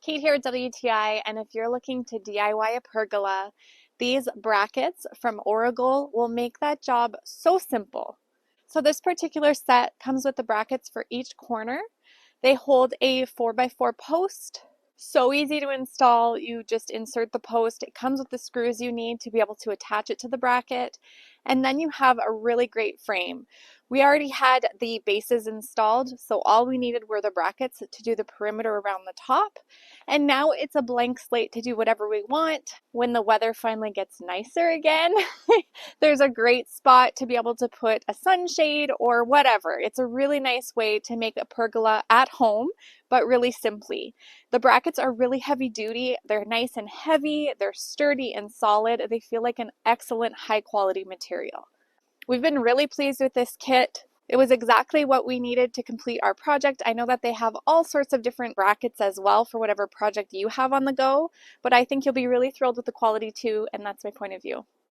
Kate here at WTI, and if you're looking to DIY a pergola, these brackets from ORIGLE will make that job so simple. So this particular set comes with the brackets for each corner. They hold a 4x4 post. So easy to install. You just insert the post. It comes with the screws you need to be able to attach it to the bracket. And then you have a really great frame. We already had the bases installed, so all we needed were the brackets to do the perimeter around the top. And now it's a blank slate to do whatever we want. When the weather finally gets nicer again, there's a great spot to be able to put a sunshade or whatever. It's a really nice way to make a pergola at home, but really simply. The brackets are really heavy duty. They're nice and heavy. They're sturdy and solid. They feel like an excellent high quality material. We've been really pleased with this kit. It was exactly what we needed to complete our project. I know that they have all sorts of different brackets as well for whatever project you have on the go, but I think you'll be really thrilled with the quality too, and that's my point of view.